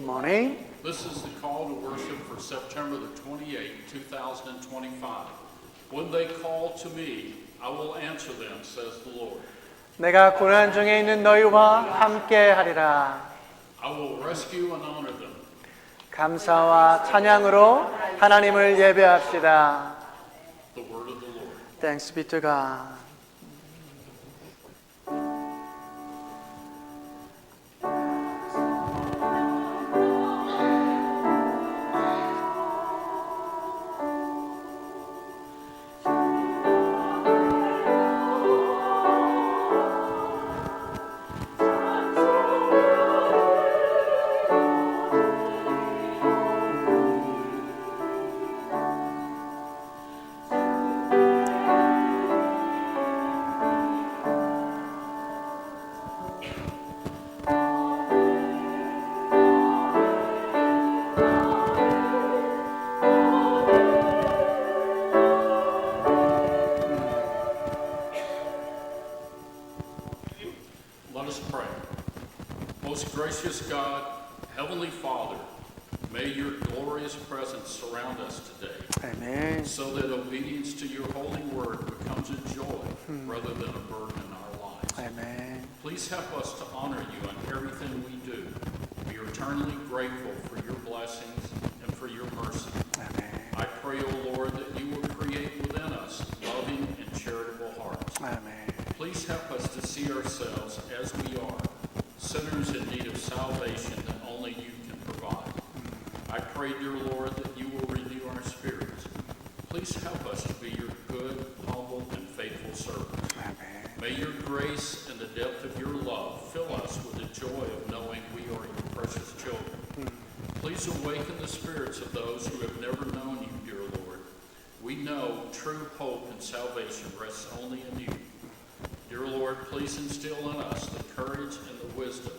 Good morning. This is the call to worship for September the 28th, 2025. When they call to me, I will answer them, says the Lord. 내가 고난 중에 있는 너희와 함께 하리라. I will rescue and honor them. 감사와 찬양으로 하나님을 예배합시다. The word of the Lord. Thanks be to God. Let us pray. Most gracious God, Heavenly Father, may your glorious presence surround us today, Amen. so that obedience to your holy word becomes a joy rather than a burden in our lives. Amen. Please help us to honor you in everything we do. We are eternally grateful for your blessings and for your mercy. Amen. I pray, O Lord, that you will create within us loving and charitable hearts. Amen. Please help us to see ourselves as we are, sinners in need of salvation that only you can provide. I pray, dear Lord, that you will renew our spirits. Please help us to be your good, humble, and faithful servants. Amen. May your grace and the depth of your love fill us with the joy of knowing we are your precious children. Please awaken the spirits of those who have never known you, dear Lord. We know true hope and salvation rests only in you. Dear Lord, please instill in us the courage and the wisdom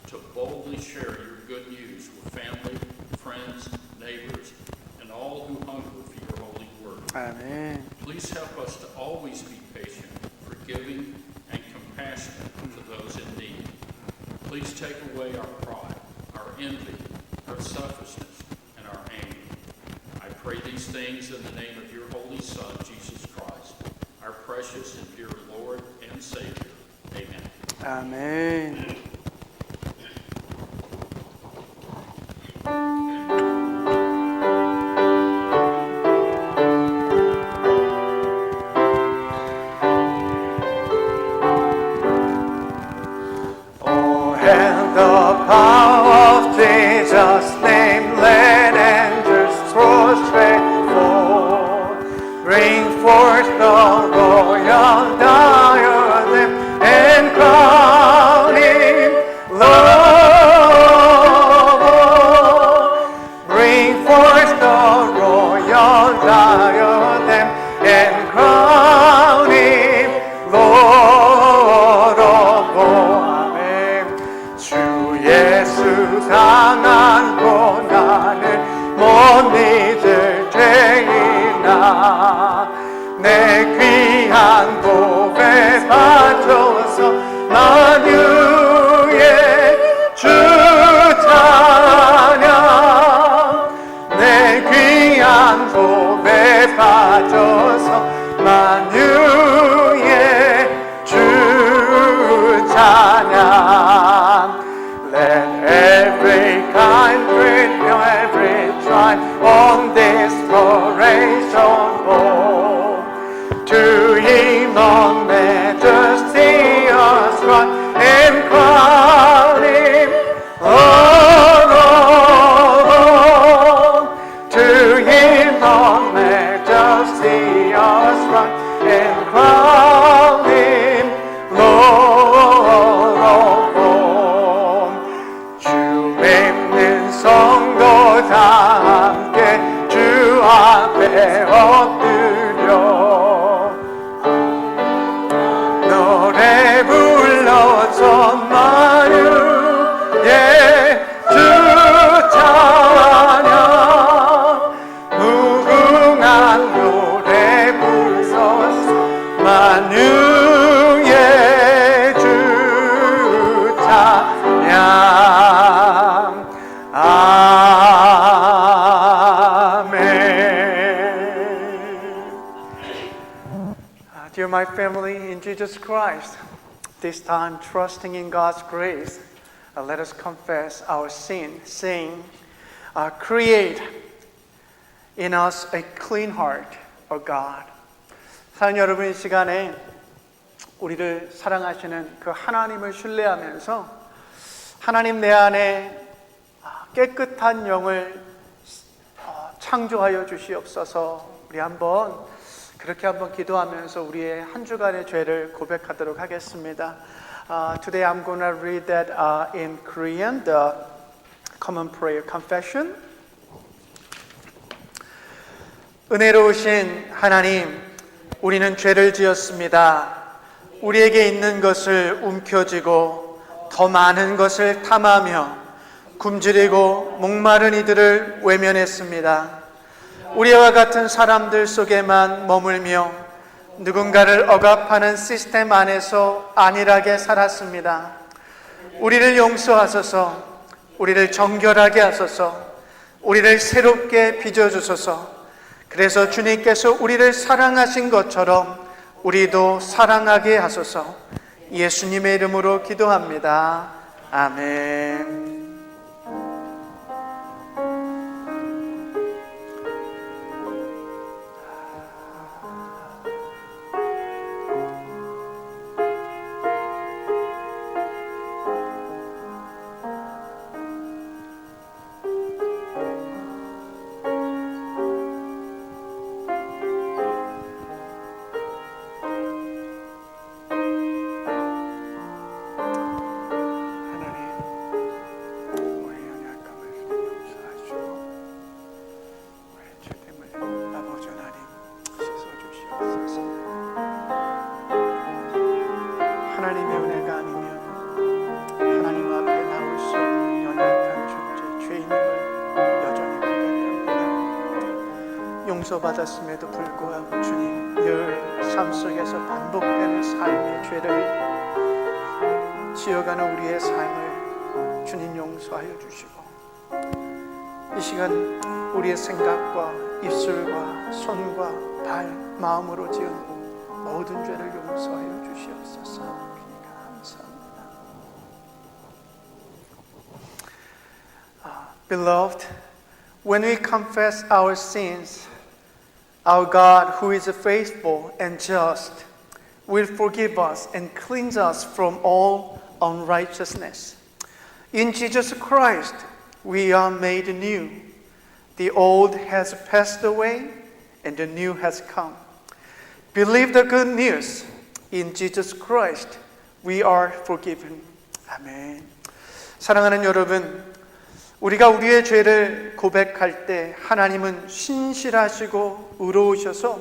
to boldly share your good news with family, friends, neighbors, and all who hunger for your holy word. Amen. Please help us to always be patient, forgiving, and compassionate to those in need. Please take away our pride, our envy, our selfishness, and our anger. I pray these things in the name of your holy Son, Jesus Christ, our precious and dear Lord and Savior. Amen. Amen. Oh, and the power of Jesus' name, let angels prostrate fall. Bring forth the royal diadem and crown him Lord. Bring forth the royal diadem and crown him Lord of all. 아멘. 주 예수 당한 고난을 못 잊을 죄인아, 내 귀한 고백 받쳐서 만유의 주 찬양, 내 귀한 고백 받쳐서 만유의 주 찬양. Let every kind, every tribe on this desperation home. To him on majesty ascribe and crown him Lord. To him on majesty ascribe and crown him Lord of all. 주 뵙는 성도 다 함께 주 앞에 엎드려 노래 불러서 만유의 주 찬양, 무궁한 노래 불러서 만유의 주 찬양. Dear my family in Jesus Christ, this time trusting in God's grace, let us confess our sin, saying, create in us a clean heart, O God. 사랑하는 여러분, 이 시간에 우리를 사랑하시는 그 하나님을 신뢰하면서 하나님 내 안에 깨끗한 영을 창조하여 주시옵소서. 우리 그렇게 한번 기도하면서 우리의 한 주간의 죄를 고백하도록 하겠습니다. Today I'm going to read that in Korean, the common prayer confession. 은혜로우신 하나님, 우리는 죄를 지었습니다. 우리에게 있는 것을 움켜쥐고 더 많은 것을 탐하며 굶주리고 목마른 이들을 외면했습니다. 우리와 같은 사람들 속에만 머물며 누군가를 억압하는 시스템 안에서 안일하게 살았습니다. 우리를 용서하소서, 우리를 정결하게 하소서, 우리를 새롭게 빚어주소서. 그래서 주님께서 우리를 사랑하신 것처럼 우리도 사랑하게 하소서. 예수님의 이름으로 기도합니다. 아멘. 하나님의 은혜가 아니면 하나님 앞에 나올 수 없는 연약한 존재, 죄인임을 여전히 고백합니다. 용서받았음에도 불구하고 주님, 늘 삶 속에서 반복되는 삶의 죄를 지어가는 우리의 삶을 주님 용서하여 주시고, 이 시간 우리의 생각과 입술과 손과 발, 마음으로 지은 모든 죄를 용서하여 주시옵소서. Beloved, when we confess our sins, our God, who is faithful and just, will forgive us and cleanse us from all unrighteousness. In Jesus Christ, we are made new. The old has passed away and the new has come. Believe the good news. In Jesus Christ, we are forgiven. 아멘. 사랑하는 여러분, 우리가 우리의 죄를 고백할 때 하나님은 신실하시고 의로우셔서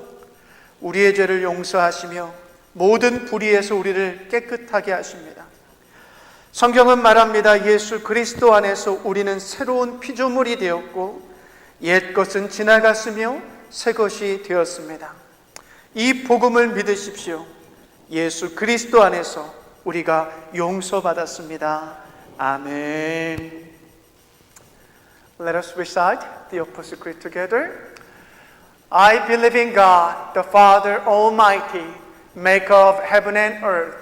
우리의 죄를 용서하시며 모든 불의에서 우리를 깨끗하게 하십니다. 성경은 말합니다. 예수 그리스도 안에서 우리는 새로운 피조물이 되었고 옛 것은 지나갔으며 새 것이 되었습니다. 이 복음을 믿으십시오. 예수 그리스도 안에서 우리가 용서받았습니다. 아멘. Let us recite the Apostle Creed together. I believe in God, the Father Almighty, maker of heaven and earth,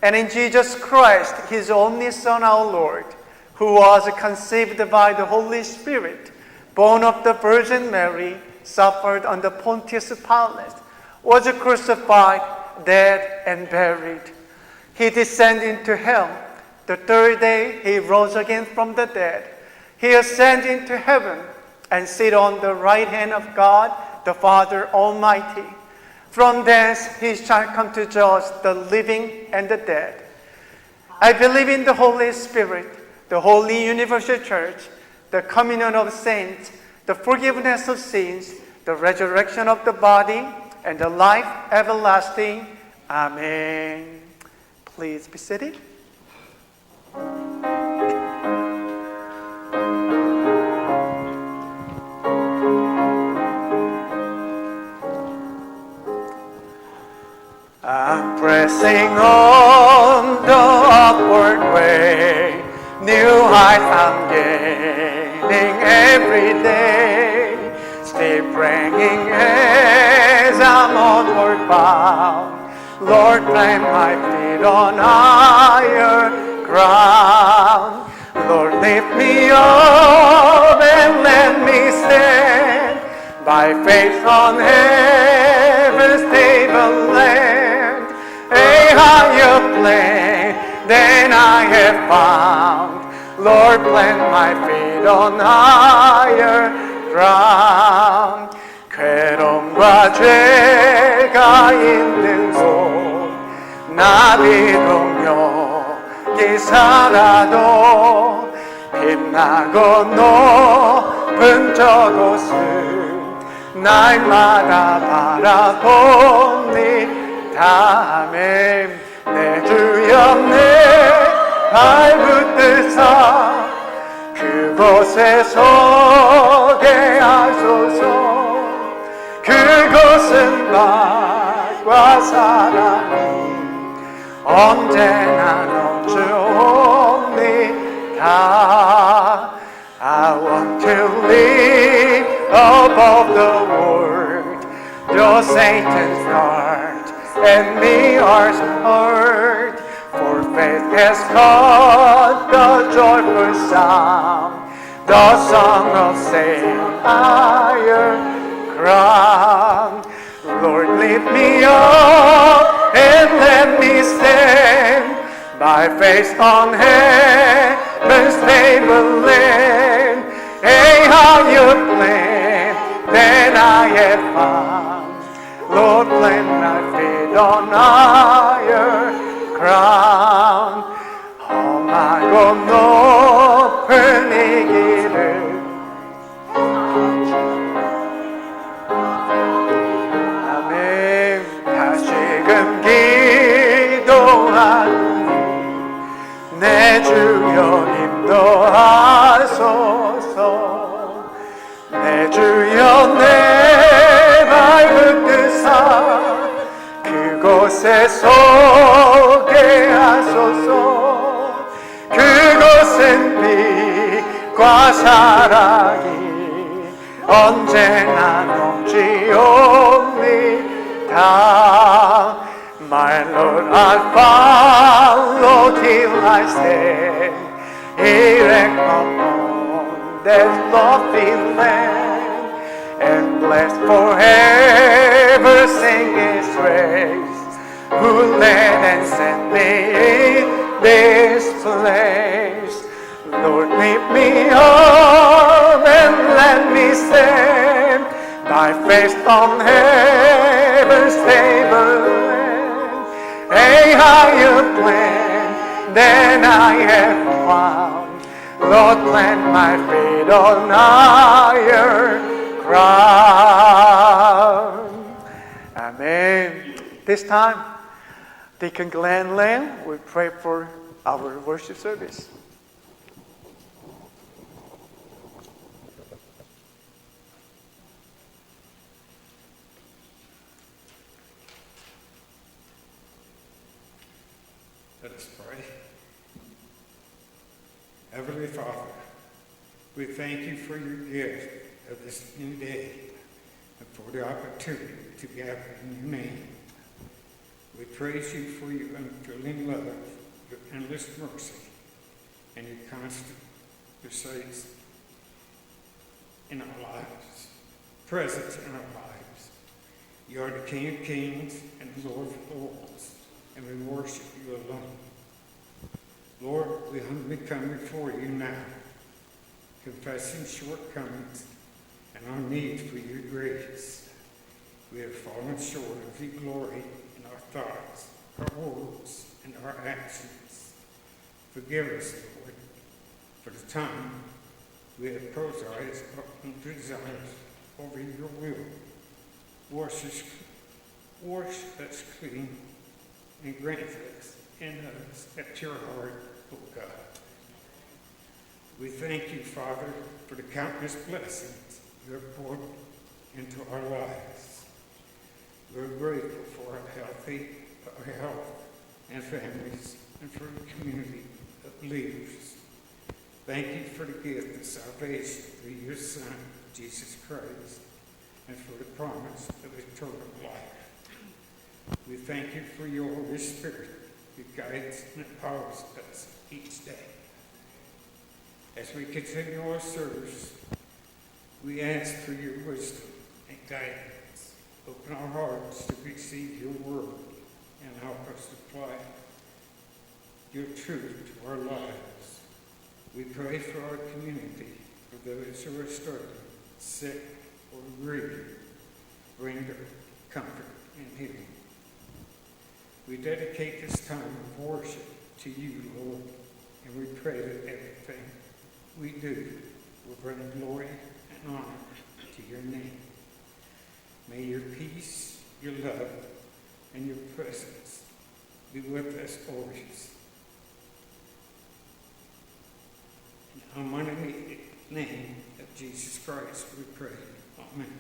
and in Jesus Christ, His only Son, our Lord, who was conceived by the Holy Spirit, born of the Virgin Mary, suffered under Pontius Pilate, was crucified, dead, and buried. He descended into hell. The third day, He rose again from the dead. He ascended into heaven and sat on the right hand of God, the Father Almighty. From thence He shall come to judge the living and the dead. I believe in the Holy Spirit, the holy universal church, the communion of saints, the forgiveness of sins, the resurrection of the body, and the life everlasting. Amen. Please be seated. I'm pressing on the upward way, new heights I'm gaining every day, still praying as I'm onward bound. Lord, plant my feet on higher ground. Lord, lift me up and let me stand by faith on heaven's tableland, a higher plane than I have found. Lord, plant my feet on higher ground. 괴로움과 죄가 있는 곳 나 비동요 이 살아도 빛나고 높은 저곳은 날마다 바라봅니다. 아멘. 내 주여 내 발붙드사 그곳에 서게 하소서. 그곳은 빛과 사랑이 언제나 넘쳐옵니다. I want to live above the world. Though Satan's dart and me are hurt, for faith has caught the joyful sound, the song of Savior ground. Lord, lift me up and let me stand by faith on heaven's tableland, a higher plane than I have found. Lord, plant my feet on higher ground. 험하고 높은 이 길을 다시금 기도하노니 내 주여 인도하소서. 내 주여 내 발붙드사 그곳에 서게 하소서. 그곳은 빛과 사랑이 언제나 넘치옵니다. My Lord, I'll follow till I stand erect upon that lofty land, and blessed forever sing His praise, who led and sent me in this place. Lord, lift me up and let me stand by faith on heaven's tableland, a higher plan than I have found. Lord, plant my feet on higher ground. Amen. This time, Deacon Glenn Lamb will pray for our worship service. Let us pray. Heavenly Father, we thank you for your gift of this new day and for the opportunity to gather in your name. We praise you for your unfailing love, your endless mercy, and your constant presence in our lives, presence in our lives. You are the King of Kings and the Lord of Lords, and we worship you alone. Lord, we humbly come before you now, confessing shortcomings and our need for your grace. We have fallen short of your glory in our thoughts, our words, and our actions. Forgive us, Lord, for the time we have prioritized our own desires over your will. Wash us clean and grant us in us at your heart, O God. We thank you, Father, for the countless blessings you have poured into our lives. We're grateful for our health and families, and for the community of believers. Thank you for the gift of salvation through your Son, Jesus Christ, and for the promise of eternal life. We thank you for your Holy Spirit who guides and empowers us each day. As we continue our service, we ask for your wisdom and guidance. Open our hearts to receive your word and help us apply your truth to our lives. We pray for our community, for those who are struggling, sick, or grieving. Bring their comfort and healing. We dedicate this time of worship to you, Lord, and we pray that everything we do will bring glory and honor to your name. May your peace, your love, and your presence be with us always. In the mighty name of Jesus Christ, we pray. Amen.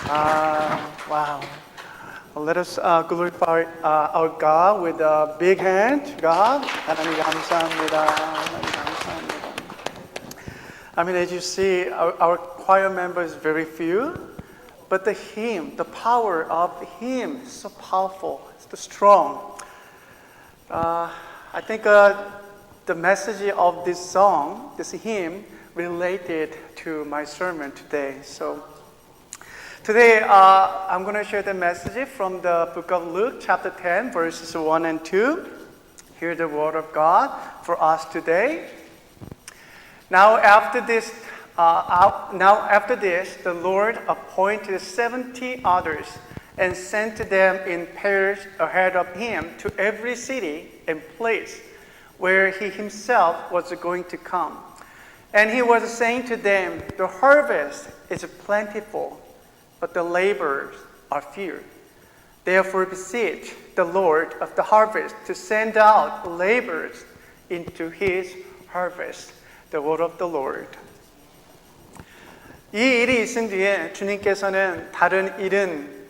Wow. Let us glorify our God with a big hand. God, 하나님 감사합니다. 하나님 감사합니다. I mean, as you see, our choir members very few, but the hymn, the power of the hymn is so powerful, it's so strong. I think the message of this song, this hymn, related to my sermon today. So today I'm going to share the message from the book of Luke, chapter 10, verses 1 and 2. Hear the word of God for us today. Now after this, the Lord appointed 70 others and sent them in pairs ahead of him to every city and place where he himself was going to come. And he was saying to them, the harvest is plentiful, but the laborers are few. Therefore beseech the Lord of the harvest to send out laborers into his harvest. The word of the Lord. 이 일이 있은 뒤에 주님께서는 다른 70,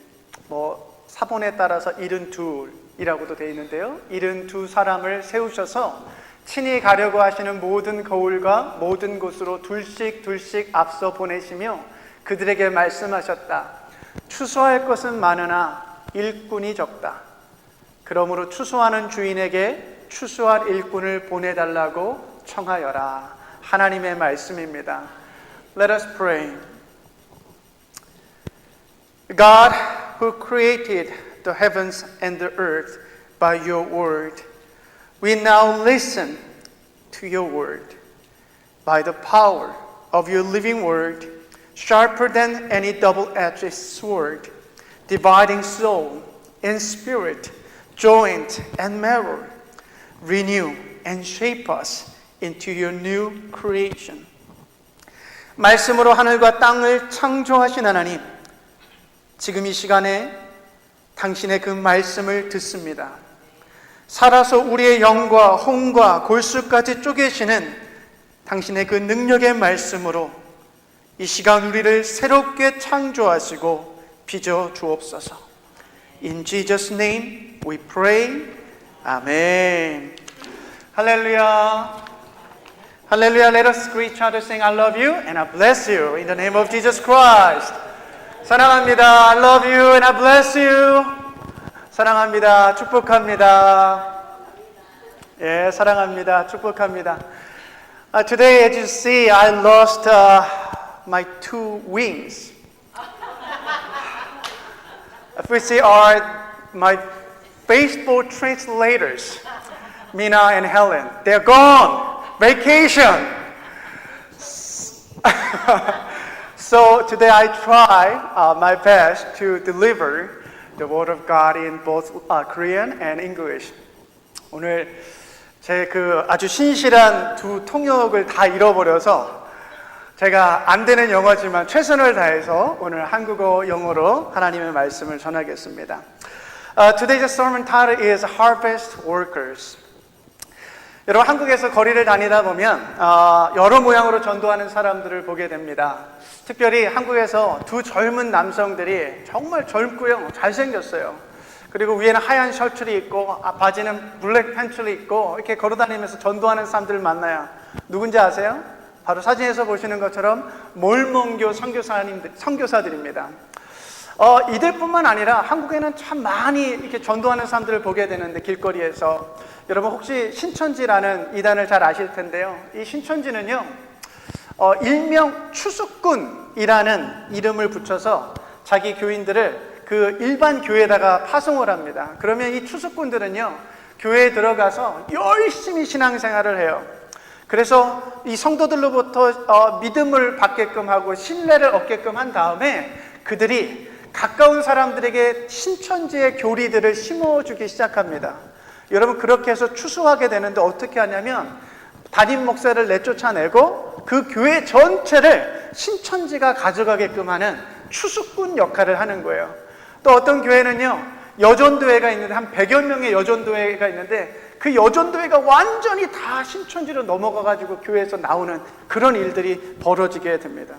사본에 따라서 72이라고도 되어 있는데요. 72사람을 세우셔서 친히 가려고 하시는 모든 거울과 모든 곳으로 둘씩 앞서 보내시며 그들에게 말씀하셨다. 추수할 것은 많으나 일꾼이 적다. 그러므로 추수하는 주인에게 추수할 일꾼을 보내달라고 청하여라. 하나님의 말씀입니다. Let us pray. God, who created the heavens and the earth by your word, we now listen to your word. By the power of your living word, sharper than any double-edged sword, dividing soul and spirit, joint and marrow, renew and shape us into your new creation. 말씀으로 하늘과 땅을 창조하신 하나님, 지금 이 시간에 당신의 그 말씀을 듣습니다. 살아서 우리의 영과 혼과 골수까지 쪼개시는 당신의 그 능력의 말씀으로 이 시간 우리를 새롭게 창조하시고 빚어 주옵소서. In Jesus' name we pray. 아멘. 할렐루야. Hallelujah. Let us greet each other saying, I love you and I bless you in the name of Jesus Christ. 사랑합니다. I love you and I bless you. 사랑합니다. 축복합니다. 예, 사랑합니다. 축복합니다. Today, as you see, I lost my 2 wings. Which are my faithful translators, Mina and Helen. They're gone. Vacation. So today I try my best to deliver the word of God in both Korean and English. 오늘 제 그 아주 신실한 2 통역을 다 잃어버려서 제가 안 되는 영어지만 최선을 다해서 오늘 한국어 영어로 하나님의 말씀을 전하겠습니다. Today's sermon title is Harvest Workers. 여러분 한국에서 거리를 다니다 보면 여러 모양으로 전도하는 사람들을 보게 됩니다. 특별히 한국에서 2 젊은 남성들이 정말 젊고요, 잘생겼어요. 그리고 위에는 하얀 셔츠를 입고 바지는 블랙 팬츠를 입고 이렇게 걸어다니면서 전도하는 사람들을 만나요. 누군지 아세요? 바로 사진에서 보시는 것처럼 몰몬교 선교사들입니다. 이들뿐만 아니라 한국에는 참 많이 이렇게 전도하는 사람들을 보게 되는데 길거리에서 여러분 혹시 신천지라는 이단을 잘 아실 텐데요. 이 신천지는요, 일명 추수꾼이라는 이름을 붙여서 자기 교인들을 그 일반 교회에다가 파송을 합니다. 그러면 이 추수꾼들은요, 교회에 들어가서 열심히 신앙생활을 해요. 그래서 이 성도들로부터 믿음을 받게끔 하고 신뢰를 얻게끔 한 다음에 그들이 가까운 사람들에게 신천지의 교리들을 심어주기 시작합니다. 여러분 그렇게 해서 추수하게 되는데 어떻게 하냐면 담임 목사를 내쫓아내고 그 교회 전체를 신천지가 가져가게끔 하는 추수꾼 역할을 하는 거예요. 또 어떤 교회는요, 여전도회가 있는데 한 100여 명의 여전도회가 있는데 그 여전도회가 완전히 다 신천지로 넘어가가지고 교회에서 나오는 그런 일들이 벌어지게 됩니다.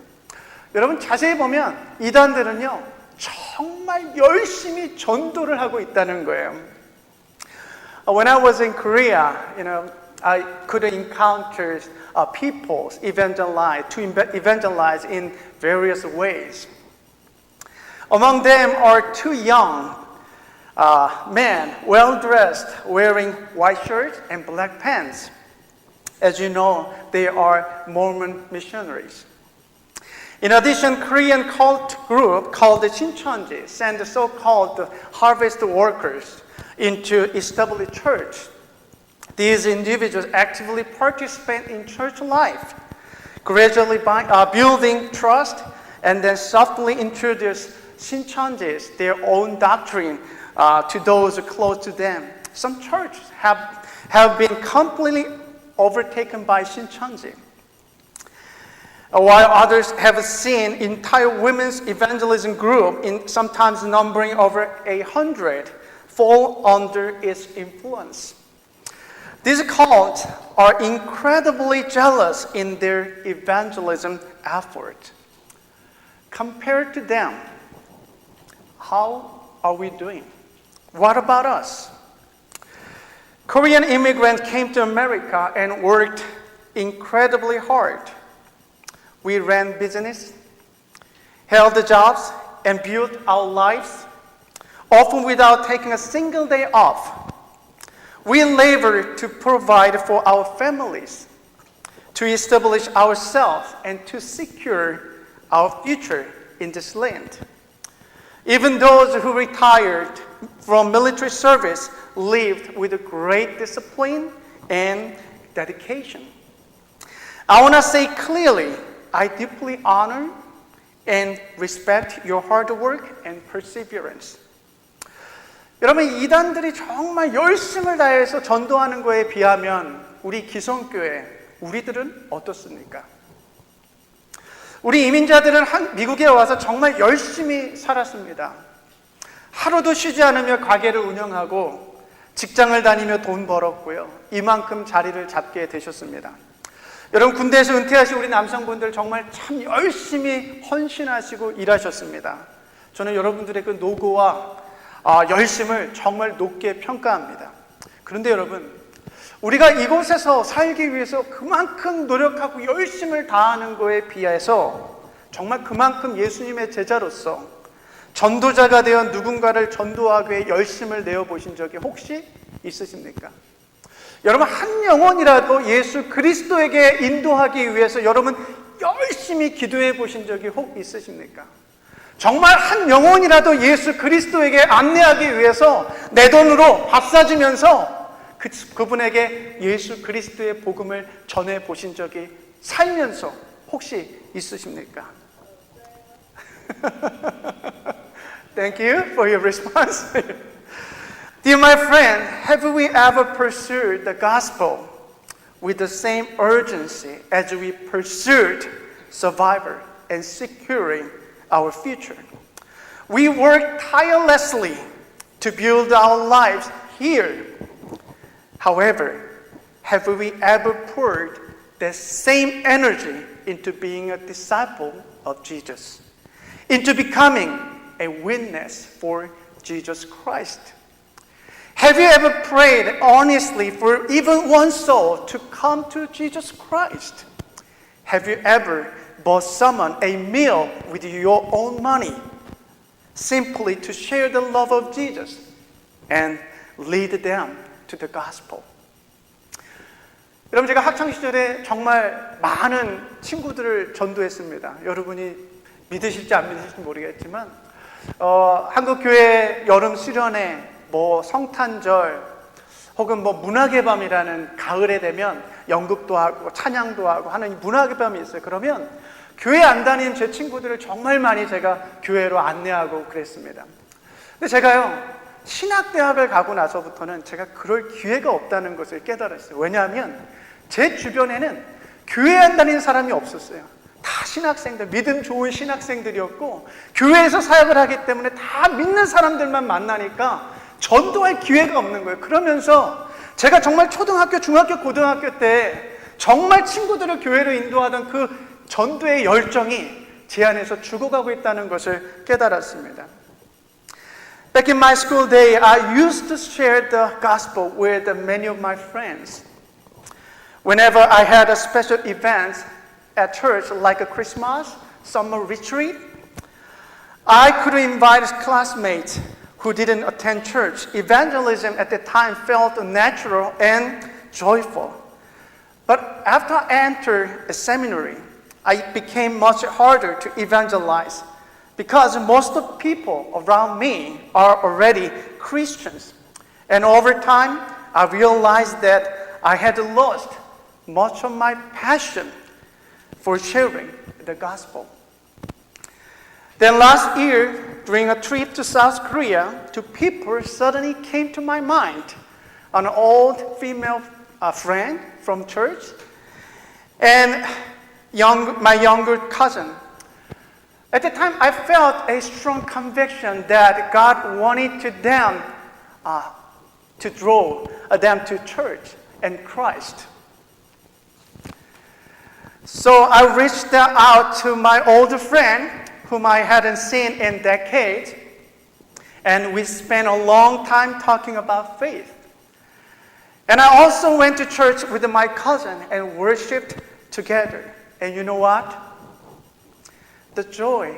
여러분 자세히 보면 이단들은요, 정말 열심히 전도를 하고 있다는 거예요. When I was in Korea, I could encounter people evangelize in various ways. Among them are two young men, well dressed, wearing white shirts and black pants. As you know, they are Mormon missionaries. In addition, Korean cult group called the Shincheonji sent the so-called harvest workers into established church. These individuals actively participate in church life, gradually building trust, and then softly introduce Shincheonjis, their own doctrine, to those close to them. Some churches have been completely overtaken by Shincheonji, while others have seen entire women's evangelism group, sometimes numbering over 100, fall under its influence. These cults are incredibly jealous in their evangelism effort. Compared to them, how are we doing? What about us? Korean immigrants came to America and worked incredibly hard. We ran business, held jobs, and built our lives, often without taking a single day off. We labored to provide for our families, to establish ourselves, and to secure our future in this land. Even those who retired from military service lived with great discipline and dedication. I want to say clearly, I deeply honor and respect your hard work and perseverance. 여러분, 이단들이 정말 열심을 다해서 전도하는 거에 비하면 우리 기성교회, 우리들은 어떻습니까? 우리 이민자들은 미국에 와서 정말 열심히 살았습니다. 하루도 쉬지 않으며 가게를 운영하고 직장을 다니며 돈 벌었고요. 이만큼 자리를 잡게 되셨습니다. 여러분, 군대에서 은퇴하신 우리 남성분들 정말 참 열심히 헌신하시고 일하셨습니다. 저는 여러분들의 그 노고와 열심을 정말 높게 평가합니다. 그런데 여러분, 우리가 이곳에서 살기 위해서 그만큼 노력하고 열심을 다하는 거에 비해서 정말 그만큼 예수님의 제자로서 전도자가 되어 누군가를 전도하기 위해 열심을 내어보신 적이 혹시 있으십니까? 여러분, 한 영혼이라도 예수 그리스도에게 인도하기 위해서 여러분 열심히 기도해 보신 적이 혹 있으십니까? 정말 한 영혼이라도 예수 그리스도에게 안내하기 위해서 내 돈으로 밥 사주면서 그분에게 예수 그리스도의 복음을 전해 보신 적이 살면서 혹시 있으십니까? Thank you for your response. Dear my friend, have we ever pursued the gospel with the same urgency as we pursued survival and securing our future? We work tirelessly to build our lives here. However, have we ever poured the same energy into being a disciple of Jesus, into becoming a witness for Jesus Christ? Have you ever prayed honestly for even one soul to come to Jesus Christ? Have you ever bought someone a meal with your own money, simply to share the love of Jesus and lead them to the gospel? 여러분, 제가 학창시절에 정말 많은 친구들을 전도했습니다. 여러분이 믿으실지 안 믿으실지 모르겠지만 한국교회 여름 수련회, 성탄절, 혹은 문학의 밤이라는 가을에 되면 연극도 하고 찬양도 하고 하는 문학의 밤이 있어요. 그러면 교회 안 다니는 제 친구들을 정말 많이 제가 교회로 안내하고 그랬습니다. 근데 제가요, 신학대학을 가고 나서부터는 제가 그럴 기회가 없다는 것을 깨달았어요. 왜냐하면 제 주변에는 교회 안 다니는 사람이 없었어요. 다 신학생들, 믿음 좋은 신학생들이었고 교회에서 사역을 하기 때문에 다 믿는 사람들만 만나니까 전도할 기회가 없는 거예요. 그러면서 제가 정말 초등학교, 중학교, 고등학교 때 정말 친구들을 교회로 인도하던 그 전도의 열정이 제 안에서 죽어가고 있다는 것을 깨달았습니다. Back in my school day, I used to share the gospel with many of my friends. Whenever I had a special event at church, like a Christmas, summer retreat, I could invite classmates who didn't attend church. Evangelism at the time felt natural and joyful. But after I entered a seminary, it became much harder to evangelize because most of the people around me are already Christians. And over time, I realized that I had lost much of my passion for sharing the gospel. Then last year, during a trip to South Korea, two people suddenly came to my mind. An old female friend from church and my younger cousin. At the time, I felt a strong conviction that God wanted to draw them to church and Christ. So I reached out to my older friend, whom I hadn't seen in decades, and we spent a long time talking about faith. And I also went to church with my cousin and worshiped together. And you know what? The joy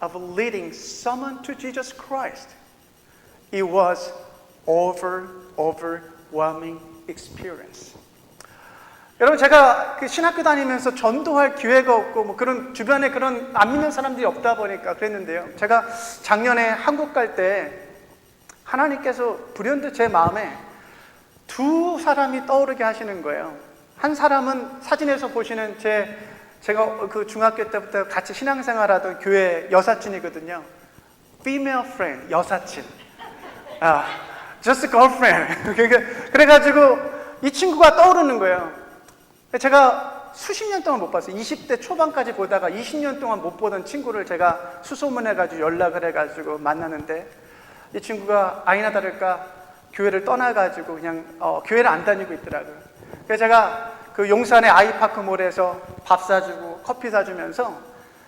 of leading someone to Jesus Christ, it was overwhelming experience. 여러분, 제가 신학교 다니면서 전도할 기회가 없고 뭐 그런 주변에 그런 안 믿는 사람들이 없다 보니까 그랬는데요. 제가 작년에 한국 갈 때 하나님께서 불현듯 제 마음에 두 사람이 떠오르게 하시는 거예요. 한 사람은 사진에서 보시는 제가 그 중학교 때부터 같이 신앙생활하던 교회 여사친이거든요. Female friend, 여사친. Just girlfriend. 그래가지고 이 친구가 떠오르는 거예요. 제가 수십 년 동안 못 봤어요. 20대 초반까지 보다가 20년 동안 못 보던 친구를 제가 수소문해가지고 연락을 해가지고 만나는데 이 친구가 아니나 다를까 교회를 떠나가지고 그냥 교회를 안 다니고 있더라고요. 그래서 제가 그 용산의 아이파크몰에서 밥 사주고 커피 사주면서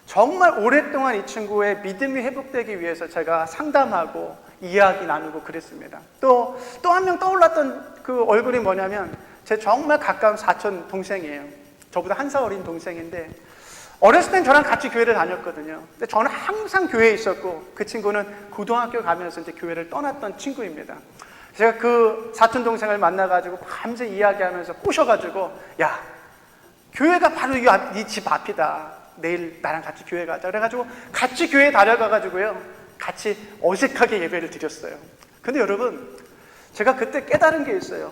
정말 오랫동안 이 친구의 믿음이 회복되기 위해서 제가 상담하고 이야기 나누고 그랬습니다. 또 한 명 떠올랐던 그 얼굴이 뭐냐면 제 정말 가까운 사촌 동생이에요. 저보다 한 살 어린 동생인데 어렸을 땐 저랑 같이 교회를 다녔거든요. 근데 저는 항상 교회에 있었고 그 친구는 고등학교 가면서 이제 교회를 떠났던 친구입니다. 제가 그 사촌 동생을 만나가지고 밤새 이야기하면서 꼬셔가지고 야, 교회가 바로 이 집 앞이다. 내일 나랑 같이 교회 가자. 그래가지고 같이 교회 다녀가가지고요. 같이 어색하게 예배를 드렸어요. 근데 여러분, 제가 그때 깨달은 게 있어요.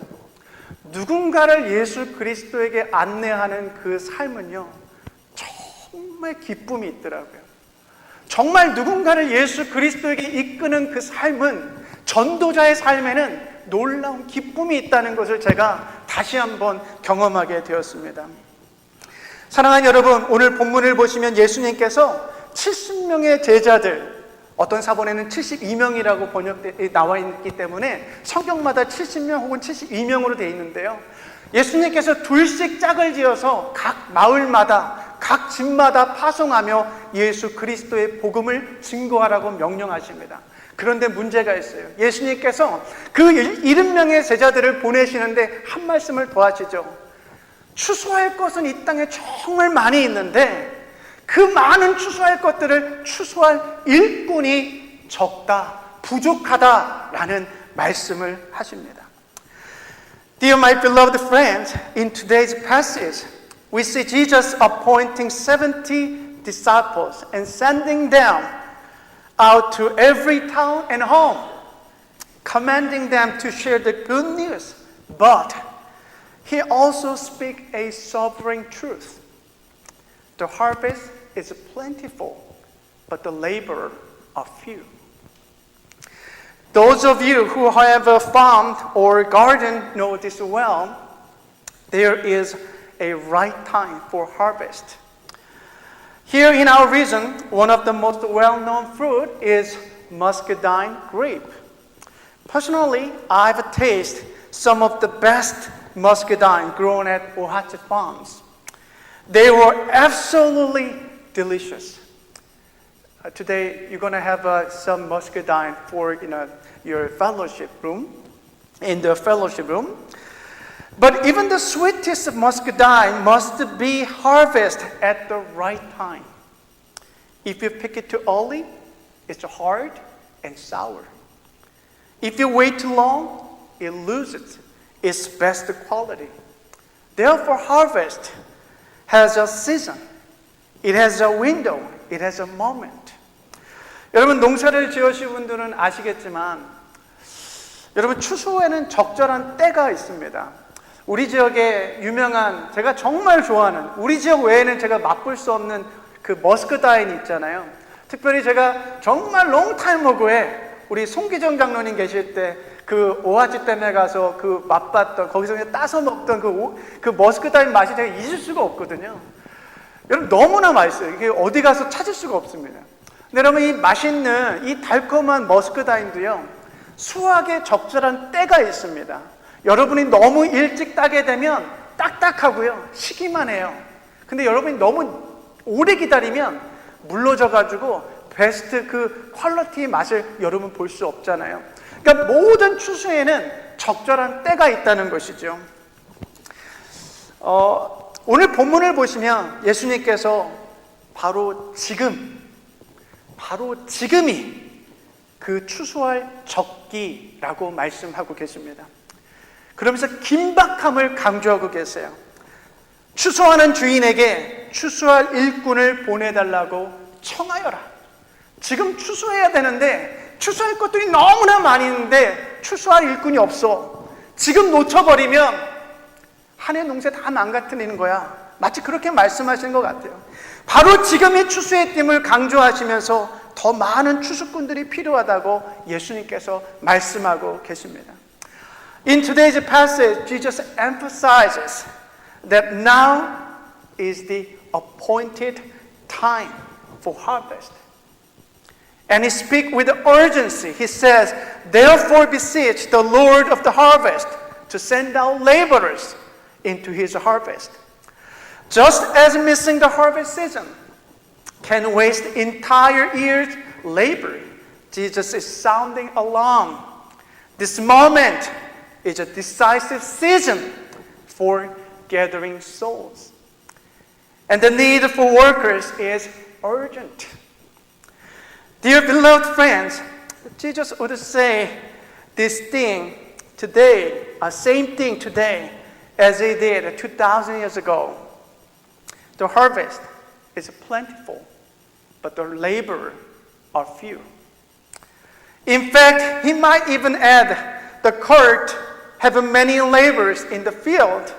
누군가를 예수 그리스도에게 안내하는 그 삶은요, 정말 기쁨이 있더라고요. 정말 누군가를 예수 그리스도에게 이끄는 그 삶은 전도자의 삶에는 놀라운 기쁨이 있다는 것을 제가 다시 한번 경험하게 되었습니다. 사랑하는 여러분, 오늘 본문을 보시면 예수님께서 70명의 제자들, 어떤 사본에는 72명이라고 나와 있기 때문에 성경마다 70명 혹은 72명으로 되어 있는데요. 예수님께서 둘씩 짝을 지어서 각 마을마다 각 집마다 파송하며 예수 그리스도의 복음을 증거하라고 명령하십니다. 그런데 문제가 있어요. 예수님께서 그 70명의 제자들을 보내시는데 한 말씀을 더 하시죠. 추수할 것은 이 땅에 정말 많이 있는데 그 많은 추수할 것들을 추수할 일꾼이 적다, 부족하다라는 말씀을 하십니다. Dear my beloved friends, in today's passage, we see Jesus appointing 70 disciples and sending them out to every town and home, commanding them to share the good news. But he also speaks a sobering truth. The harvest is plentiful, but the laborers are few. Those of you who have a farm or garden know this well. There is a right time for harvest. Here in our region, one of the most well-known fruit is muscadine grape. Personally, I've tasted some of the best muscadine grown at Ohachi Farms. They were absolutely delicious. Today you're going to have some muscadine for your fellowship room, in the fellowship room. But even the sweetest muscadine must be harvested at the right time. If you pick it too early, it's hard and sour. If you wait too long, it loses its best quality. Therefore, harvest has a season. It has a window. It has a moment. 여러분, 농사를 지으신 분들은 아시겠지만 여러분, 추수에는 적절한 때가 있습니다. 우리 지역에 유명한, 제가 정말 좋아하는, 우리 지역 외에는 제가 맛볼 수 없는 그 머스크다인 있잖아요. 특별히 제가 정말 롱타임 어고에 우리 송기정 장로님 계실 때 그 오아지 댐에 가서 그 맛봤던, 거기서 그냥 따서 먹던 그 머스크다인 맛이 제가 잊을 수가 없거든요. 여러분, 너무나 맛있어요. 이게 어디 가서 찾을 수가 없습니다. 근데 여러분, 이 맛있는 이 달콤한 머스크다인도요, 수확에 적절한 때가 있습니다. 여러분이 너무 일찍 따게 되면 딱딱하고요, 시기만 해요. 근데 여러분이 너무 오래 기다리면 물러져가지고 베스트 그 퀄리티의 맛을 여러분 볼 수 없잖아요. 그러니까 모든 추수에는 적절한 때가 있다는 것이죠. 오늘 본문을 보시면 예수님께서 바로 지금이 그 추수할 적기라고 말씀하고 계십니다. 그러면서 긴박함을 강조하고 계세요. 추수하는 주인에게 추수할 일꾼을 보내달라고 청하여라. 지금 추수해야 되는데 추수할 것들이 너무나 많이 있는데 추수할 일꾼이 없어. 지금 놓쳐버리면 한 해 농사 다 망가뜨리는 거야. 마치 그렇게 말씀하시는 것 같아요. 바로 지금이 추수의 됨을 강조하시면서 더 많은 추수꾼들이 필요하다고 예수님께서 말씀하고 계십니다. In today's passage, Jesus emphasizes that now is the appointed time for harvest. And he speaks with urgency. He says, therefore beseech the Lord of the harvest to send out laborers into his harvest. Just as missing the harvest season can waste entire year's labor, Jesus is sounding alarm. This moment is a decisive season for gathering souls. And the need for workers is urgent. Dear beloved friends, Jesus would say this thing today, same thing today as he did 2,000 years ago. The harvest is plentiful, but the laborers are few. In fact, he might even add, the court have many laborers in the field,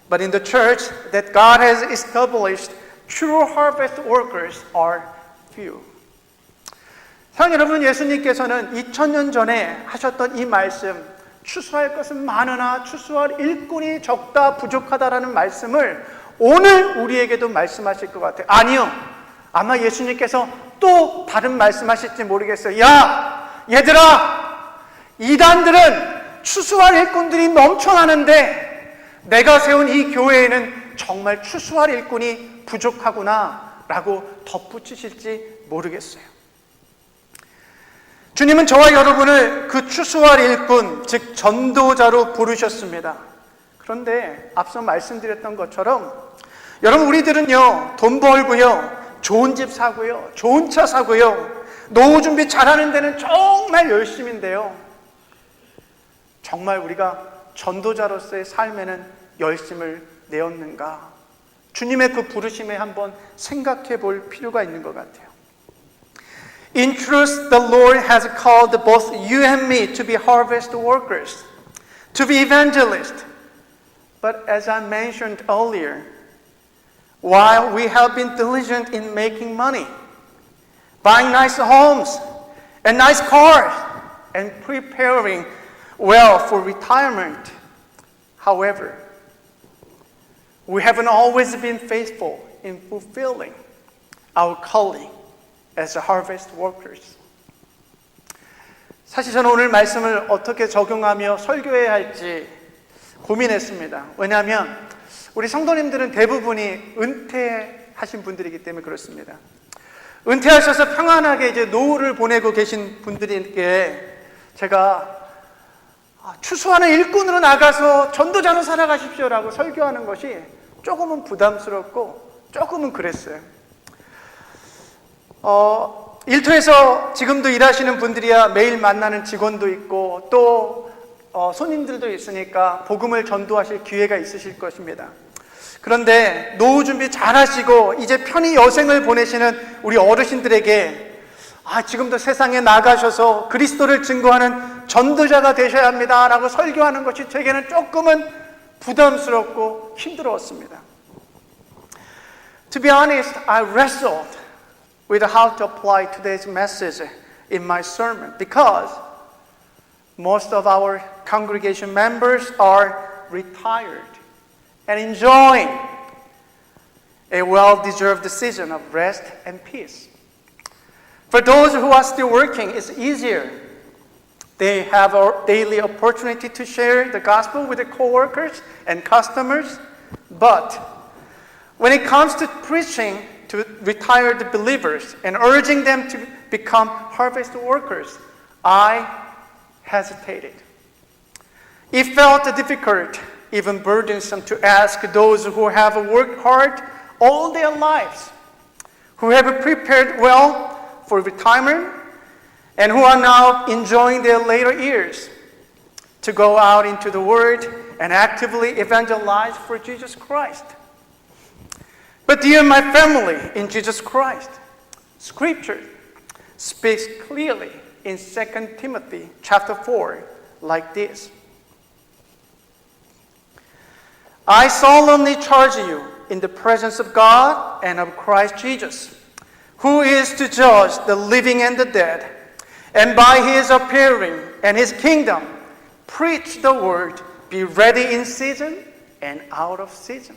but in the church that God has established, true harvest workers are few. 사랑하는 여러분, 예수님께서는 2000년 전에 하셨던 이 말씀, 추수할 것은 많으나 추수할 일꾼이 적다, 부족하다라는 말씀을 오늘 우리에게도 말씀하실 것 같아요. 아니요, 아마 예수님께서 또 다른 말씀하실지 모르겠어요. 야, 얘들아, 이단들은 추수할 일꾼들이 넘쳐나는데 내가 세운 이 교회에는 정말 추수할 일꾼이 부족하구나 라고 덧붙이실지 모르겠어요. 주님은 저와 여러분을 그 추수할 일꾼, 즉 전도자로 부르셨습니다. 그런데 앞서 말씀드렸던 것처럼 여러분, 우리들은요, 돈 벌고요, 좋은 집 사고요, 좋은 차 사고요, 노후 준비 잘하는 데는 정말 열심인데요, 정말 우리가 전도자로서의 삶에는 열심을 내었는가? 주님의 그 부르심에 한번 생각해 볼 필요가 있는 것 같아요. In truth, the Lord has called both you and me to be harvest workers, to be evangelists. But as I mentioned earlier, while we have been diligent in making money, buying nice homes and nice cars, and preparing well for retirement, however, we haven't always been faithful in fulfilling our calling as harvest workers. 사실 저는 오늘 말씀을 어떻게 적용하며 설교해야 할지 고민했습니다. 왜냐하면 우리 성도님들은 대부분이 은퇴하신 분들이기 때문에 그렇습니다. 은퇴하셔서 평안하게 이제 노후를 보내고 계신 분들에게 제가 추수하는 일꾼으로 나가서 전도자로 살아가십시오라고 설교하는 것이 조금은 부담스럽고 조금은 그랬어요. 일터에서 지금도 일하시는 분들이야 매일 만나는 직원도 있고 또 손님들도 있으니까 복음을 전도하실 기회가 있으실 것입니다. 그런데 노후 준비 잘 하시고 이제 편히 여생을 보내시는 우리 어르신들에게 지금도 세상에 나가셔서 그리스도를 증거하는 전도자가 되셔야 합니다 라고 설교하는 것이 제게는 조금은 부담스럽고 힘들었습니다. To be honest, I wrestled with how to apply today's message in my sermon because most of our congregation members are retired and enjoying a well-deserved season of rest and peace. For those who are still working, it's easier. They have a daily opportunity to share the gospel with their co-workers and customers. But when it comes to preaching to retired believers and urging them to become harvest workers, I hesitated. It felt difficult, even burdensome, to ask those who have worked hard all their lives, who have prepared well for retirement, and who are now enjoying their later years, to go out into the world and actively evangelize for Jesus Christ. But dear my family in Jesus Christ, Scripture speaks clearly in 2 Timothy chapter 4 like this. I solemnly charge you in the presence of God and of Christ Jesus, who is to judge the living and the dead, and by his appearing and his kingdom, preach the word, be ready in season and out of season.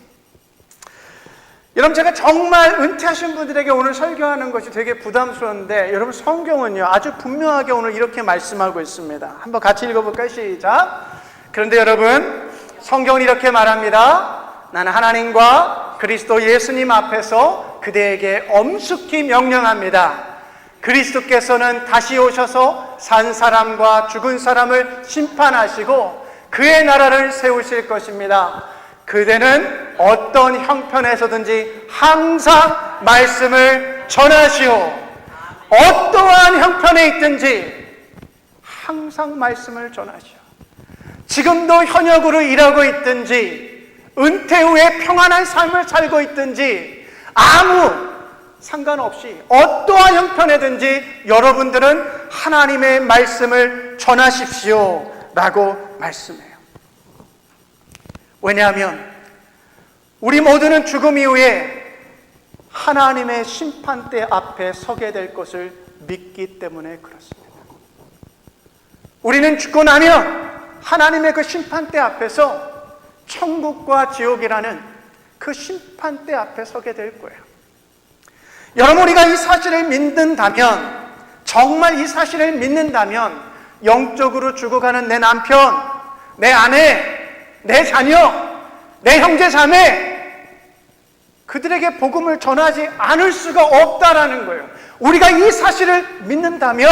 여러분, 제가 정말 은퇴하신 분들에게 오늘 설교하는 것이 되게 부담스러운데 여러분, 성경은요 아주 분명하게 오늘 이렇게 말씀하고 있습니다. 한번 같이 읽어볼까요? 시작. 그런데 여러분, 성경은 이렇게 말합니다. 나는 하나님과 그리스도 예수님 앞에서 그대에게 엄숙히 명령합니다. 그리스도께서는 다시 오셔서 산 사람과 죽은 사람을 심판하시고 그의 나라를 세우실 것입니다. 그대는 어떤 형편에서든지 항상 말씀을 전하시오. 어떠한 형편에 있든지 항상 말씀을 전하시오. 지금도 현역으로 일하고 있든지 은퇴 후에 평안한 삶을 살고 있든지 아무 상관없이 어떠한 형편에든지 여러분들은 하나님의 말씀을 전하십시오 라고 말씀해요. 왜냐하면 우리 모두는 죽음 이후에 하나님의 심판대 앞에 서게 될 것을 믿기 때문에 그렇습니다. 우리는 죽고 나면 하나님의 그 심판대 앞에서 천국과 지옥이라는 그 심판대 앞에 서게 될 거예요. 여러분, 우리가 이 사실을 믿는다면, 정말 이 사실을 믿는다면 영적으로 죽어가는 내 남편, 내 아내, 내 자녀, 내 형제 자매, 그들에게 복음을 전하지 않을 수가 없다라는 거예요. 우리가 이 사실을 믿는다면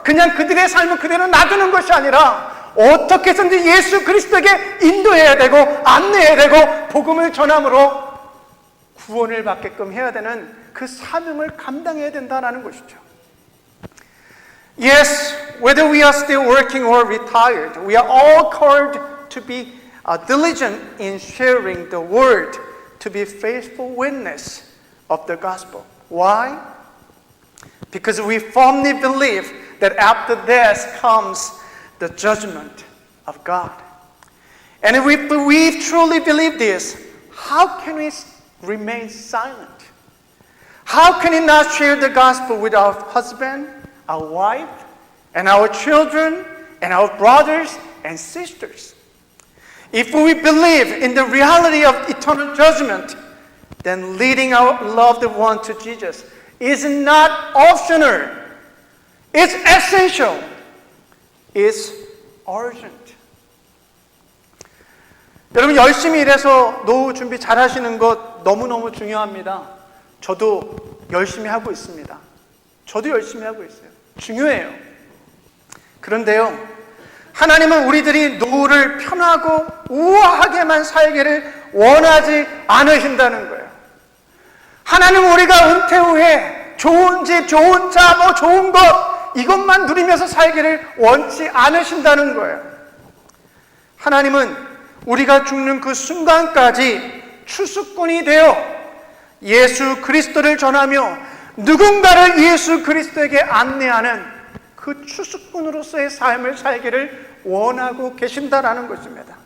그냥 그들의 삶을 그대로 놔두는 것이 아니라 어떻게 해서든지 예수 그리스도에게 인도해야 되고 안내해야 되고 복음을 전함으로 구원을 받게끔 해야 되는 그 사명을 감당해야 된다는 것이죠. Yes, whether we are still working or retired, we are all called to be diligent in sharing the word, to be faithful witness of the gospel. Why? Because we firmly believe that after death comes the judgment of God. And if we truly believe this, how can we remain silent? How can we not share the gospel with our husband, our wife, and our children, and our brothers and sisters? If we believe in the reality of eternal judgment, then leading our loved one to Jesus is not optional. It's essential. It's urgent. 여러분, 열심히 일해서 노후 준비 잘 하시는 것 너무너무 중요합니다. 저도 열심히 하고 있습니다. 저도 열심히 하고 있어요. 중요해요. 그런데요, 하나님은 우리들이 노후를 편하고 우아하게만 살기를 원하지 않으신다는 거예요. 하나님은 우리가 은퇴 후에 좋은 집, 좋은 차, 뭐 좋은 것 이것만 누리면서 살기를 원치 않으신다는 거예요. 하나님은 우리가 죽는 그 순간까지 추수꾼이 되어 예수 그리스도를 전하며 누군가를 예수 그리스도에게 안내하는 그 추수꾼으로서의 삶을 살기를 원하고 계신다라는 것입니다.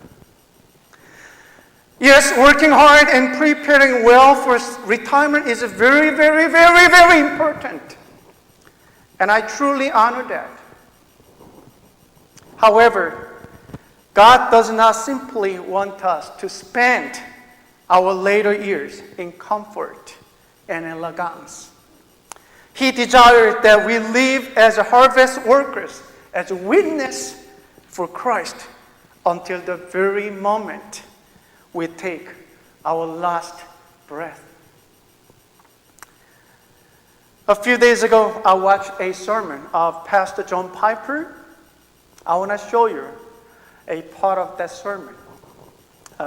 Yes, working hard and preparing well for retirement is very, very, very, very important. And I truly honor that. However, God does not simply want us to spend our later years in comfort and elegance. He desires that we live as harvest workers, as a witness for Christ until the very moment we take our last breath. A few days ago, I watched a sermon of Pastor John Piper. I want to show you a part of that sermon.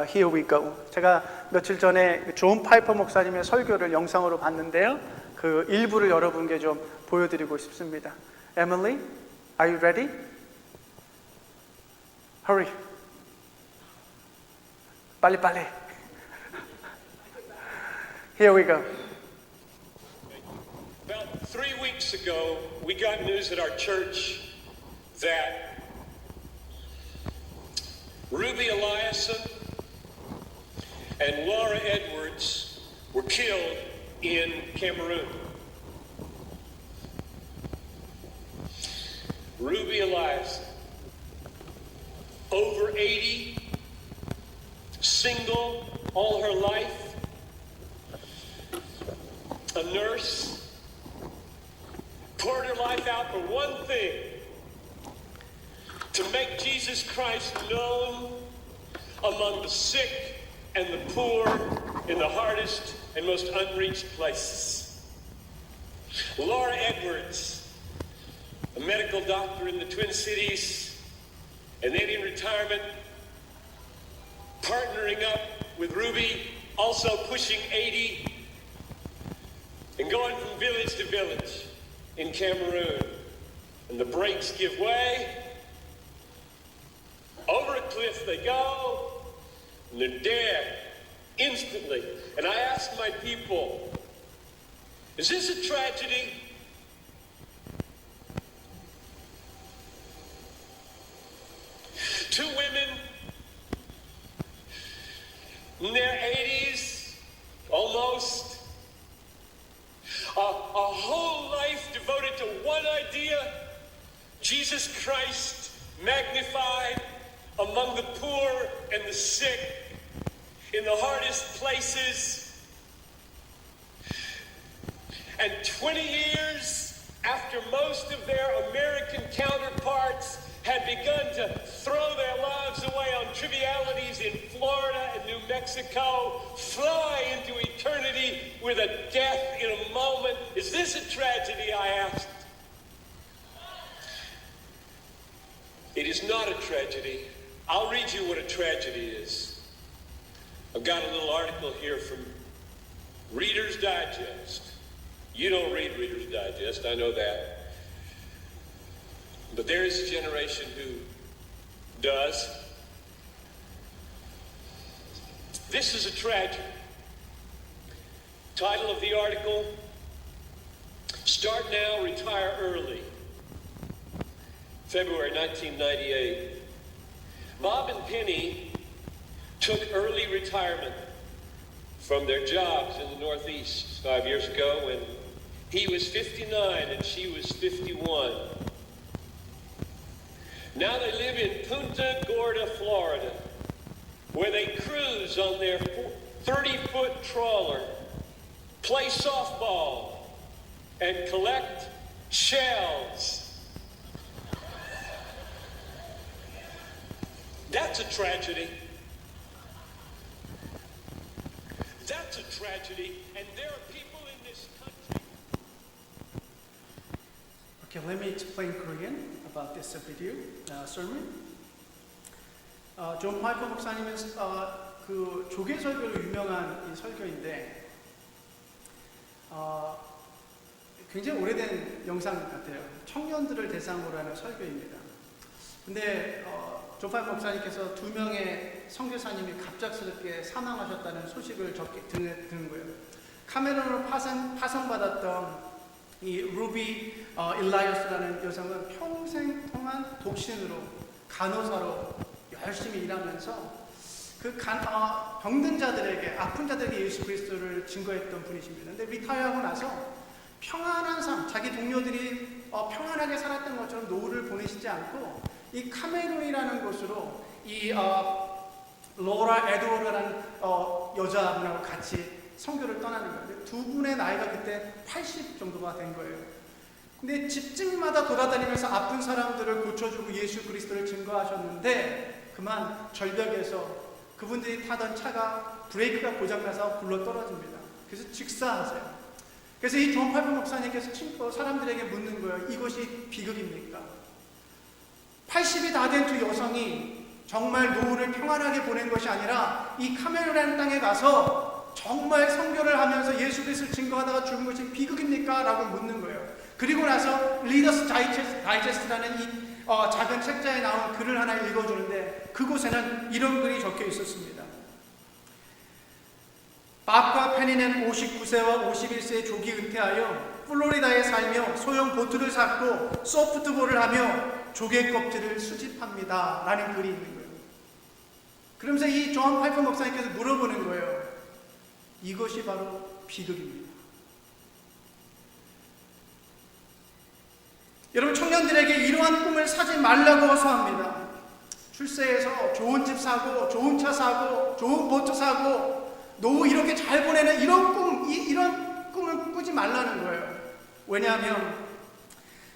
Here we go. 제가 며칠 전에 존 파이퍼 목사님의 설교를 영상으로 봤는데요. 그 일부를 여러분께 좀 보여드리고 싶습니다. Emily, are you ready? Hurry. 빨리. Here we go. About 3 weeks ago, we got news at our church that Ruby Eliason and Laura Edwards were killed in Cameroon. Ruby Eliason, over 80, single all her life, a nurse, poured her life out for one thing: to make Jesus Christ known among the sick and the poor in the hardest and most unreached places. Laura Edwards, a medical doctor in the Twin Cities, and then in retirement, partnering up with Ruby, also pushing 80, and going from village to village in Cameroon. And the brakes give way. Over a cliff they go, and they're dead instantly. And I asked my people, is this a tragedy? Two women in their 80s, almost, a whole life devoted to one idea: Jesus Christ magnified among the poor and the sick in the hardest places. And 20 years after most of their American counterparts had begun to throw their lives away on trivialities in Florida and New Mexico, fly into eternity with a death in a moment. Is this a tragedy, I asked? It is not a tragedy. I'll read you what a tragedy is. I've got a little article here from Reader's Digest. You don't read Reader's Digest, I know that. But there is a generation who does. This is a tragedy. Title of the article: Start Now, Retire Early. February 1998. Bob and Penny took early retirement from their jobs in the Northeast 5 years ago when he was 59 and she was 51. Now they live in Punta Gorda, Florida, where they cruise on their 30-foot trawler, play softball, and collect shells. That's a tragedy. That's a tragedy, and there are people in this country Okay, let me explain Korean about this video sermon. 존 파이퍼 목사님은 그 조개 설교로 유명한 이 설교인데 굉장히 오래된 영상 같아요. 청년들을 대상으로 하는 설교입니다. 근데 존 파이퍼 목사님께서 2명의 선교사님이 갑작스럽게 사망하셨다는 소식을 듣는 거예요. 카메론으로 파송받았던 이 루비 일라이어스라는 여성은 평생 동안 독신으로 간호사로 열심히 일하면서 그 병든 자들에게, 아픈 자들에게 예수 그리스도를 증거했던 분이십니다. 근데 리타이어하고 나서 평안한 삶, 자기 동료들이 평안하게 살았던 것처럼 노후를 보내시지 않고 이 카메룬이라는 곳으로 이 로라 에드워드라는 여자분하고 같이 선교를 떠나는 거예요. 두 분의 나이가 그때 80 정도가 된 거예요. 근데 집집마다 돌아다니면서 아픈 사람들을 고쳐주고 예수 그리스도를 증거하셨는데 그만 절벽에서 그분들이 타던 차가 브레이크가 고장나서 굴러 떨어집니다. 그래서 직사하세요. 그래서 이 존 파이퍼 목사님께서 사람들에게 묻는 거예요. 이것이 비극입니까? 80이 다 된 두 여성이 정말 노후를 평안하게 보낸 것이 아니라 이 카메룬이라는 땅에 가서 정말 선교를 하면서 예수 그리스도를 증거하다가 죽은 것이 비극입니까? 라고 묻는 거예요. 그리고 나서 리더스 다이제스트라는 이 작은 책자에 나온 글을 하나 읽어주는데 그곳에는 이런 글이 적혀 있었습니다. 밥과 페니는 59세와 51세에 조기 은퇴하여 플로리다에 살며 소형 보트를 샀고 소프트볼을 하며 조개 껍질을 수집합니다. 라는 글이 있는 거예요. 그러면서 이 존 파이퍼 목사님께서 물어보는 거예요. 이것이 바로 비극입니다. 여러분, 청년들에게 이러한 꿈을 사지 말라고 호소합니다. 출세해서 좋은 집 사고, 좋은 차 사고, 좋은 보트 사고, 노후 이렇게 잘 보내는 이런 꿈을 꾸지 말라는 거예요. 왜냐하면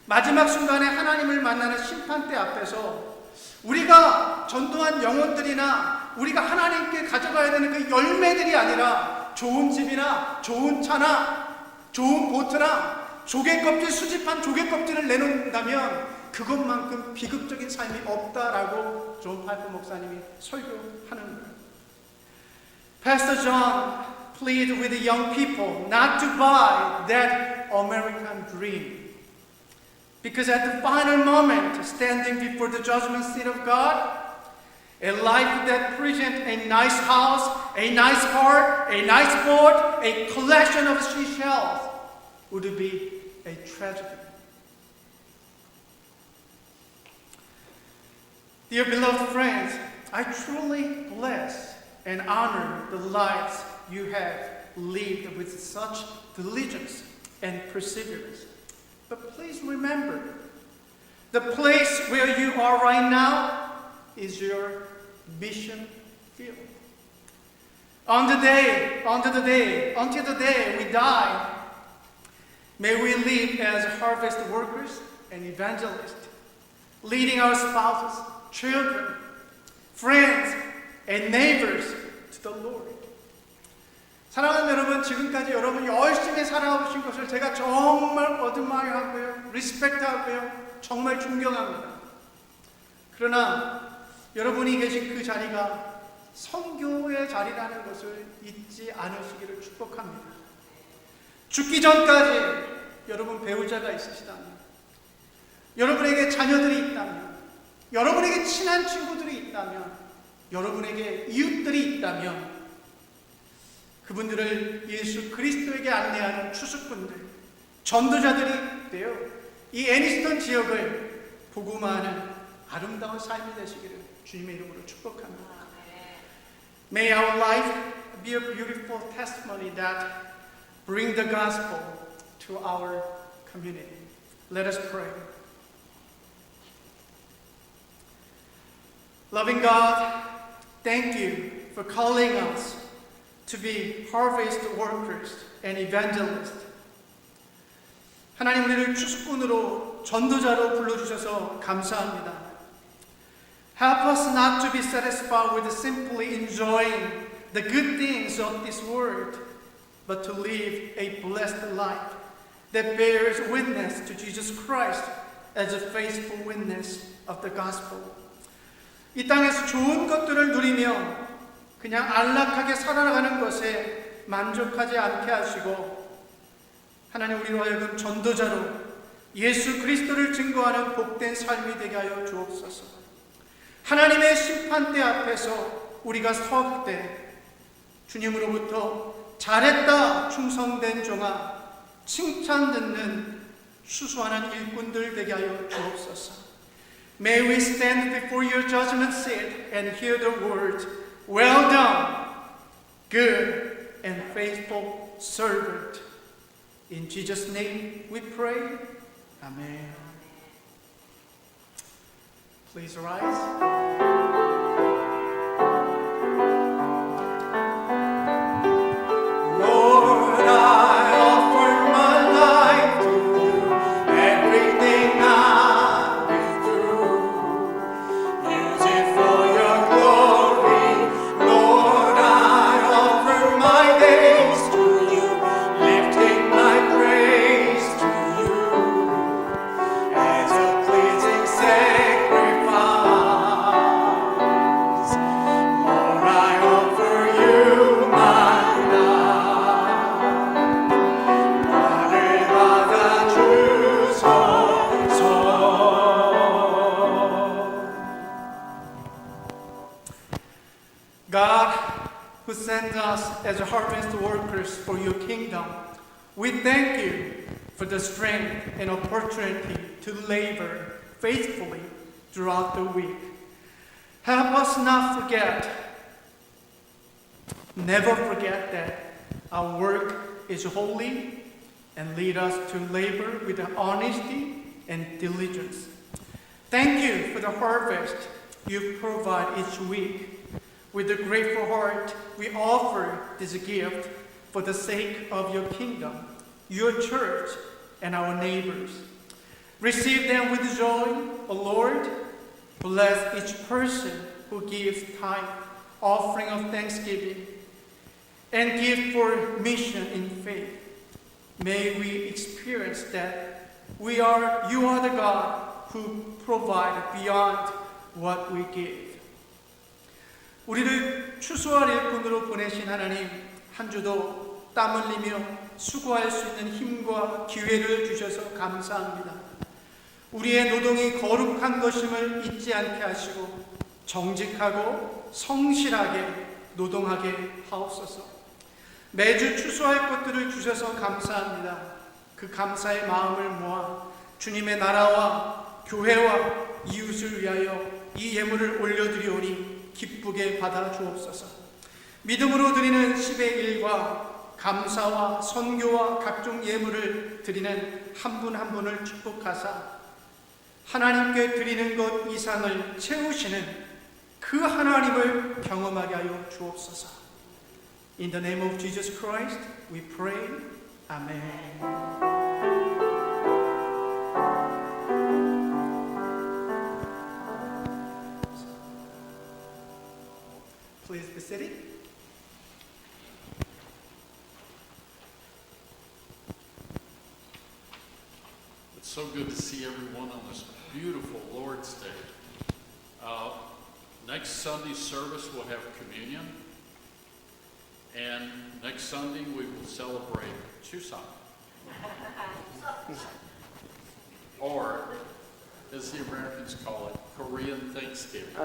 마지막 순간에 하나님을 만나는 심판대 앞에서 우리가 전도한 영혼들이나 우리가 하나님께 가져가야 되는 그 열매들이 아니라 좋은 집이나 좋은 차나 좋은 보트나 조개 껍질 수집한 조개 껍질을 내놓는다면 그것만큼 비극적인 삶이 없다라고 존 파이퍼 목사님이 설교하는 거예요. Pastor John pleaded with the young people not to buy that American dream. Because at the final moment, standing before the judgment seat of God, a life that presents a nice house, a nice car, a nice boat, a collection of seashells would be a tragedy. Dear beloved friends, I truly bless and honor the lives you have lived with such diligence and perseverance. But please remember, the place where you are right now is your mission field. Until the day we die, may we live as harvest workers and evangelists, leading our spouses, children, friends, and neighbors to the Lord. 사랑하는 여러분, 지금까지 여러분 열심히 살아오신 것을 제가 정말 어드마이어하고요, 리스펙트하고요, 정말 존경합니다. 그러나 여러분이 계신 그 자리가 선교의 자리라는 것을 잊지 않으시기를 축복합니다. 죽기 전까지 여러분 배우자가 있으시다면, 여러분에게 자녀들이 있다면, 여러분에게 친한 친구들이 있다면, 여러분에게 이웃들이 있다면 그분들을 예수 그리스도에게 안내하는 추수꾼들, 전도자들이 되어 이 애니스턴 지역을 복음화하는 아름다운 삶이 되시기를 주님의 이름으로 축복합니다. May our life be a beautiful testimony that bring the gospel to our community. Let us pray. Loving God, thank you for calling us to be harvest workers and evangelists. 하나님, 우리를 추수꾼으로 전도자로 불러주셔서 감사합니다. Help us not to be satisfied with simply enjoying the good things of this world, but to live a blessed life that bears witness to Jesus Christ as a faithful witness of the gospel. 이 땅에서 좋은 것들을 누리며 그냥 안락하게 살아가는 것에 만족하지 않게 하시고 하나님 우리로 하여금 전도자로 예수 그리스도를 증거하는 복된 삶이 되게 하여 주옵소서. 하나님의 심판대 앞에서 우리가 설 때 주님으로부터 잘했다 충성된 종아 칭찬 듣는 수수하는 일꾼들 되게 하여 주옵소서. May we stand before your judgment seat and hear the words, well done, good and faithful servant. In Jesus' name we pray. Amen. Please rise. Lord, I offer my life to you. Everything I've been through, use it for your glory. Lord, I offer my days to you, lifting my praise to you as a pleasing sacrifice. Lord, I offer you my 나를 받아주소서. God, who sends us as harvest workers for your kingdom, we thank you for the strength and opportunity to labor faithfully throughout the week. Help us not forget, never forget that our work is holy, and lead us to labor with honesty and diligence. Thank you for the harvest you provide each week. With a grateful heart, we offer this gift for the sake of your kingdom, your church, and our neighbors. Receive them with joy, O Lord. Bless each person who gives tithe, offering of thanksgiving, and give for mission in faith. May we experience that you are the God who provide beyond what we give. 우리를 추수할 일꾼으로 보내신 하나님, 한 주도 땀 흘리며 수고할 수 있는 힘과 기회를 주셔서 감사합니다. 우리의 노동이 거룩한 것임을 잊지 않게 하시고 정직하고 성실하게 노동하게 하옵소서. 매주 추수할 것들을 주셔서 감사합니다. 그 감사의 마음을 모아 주님의 나라와 교회와 이웃을 위하여 이 예물을 올려드리오니 기쁘게 받아 주옵소서. 믿음으로 드리는 10의 1과 감사와 선교와 각종 예물을 드리는 한 분 한 분을 축복하사 하나님께 드리는 것 이상을 채우시는 그 하나님을 경험하게 하여 주옵소서. In the name of Jesus Christ, we pray. Amen. Please be seated. It's so good to see everyone on this beautiful Lord's Day. Next Sunday service we'll have communion. And next Sunday we will celebrate Chuseok. Or, as the Americans call it, Korean Thanksgiving.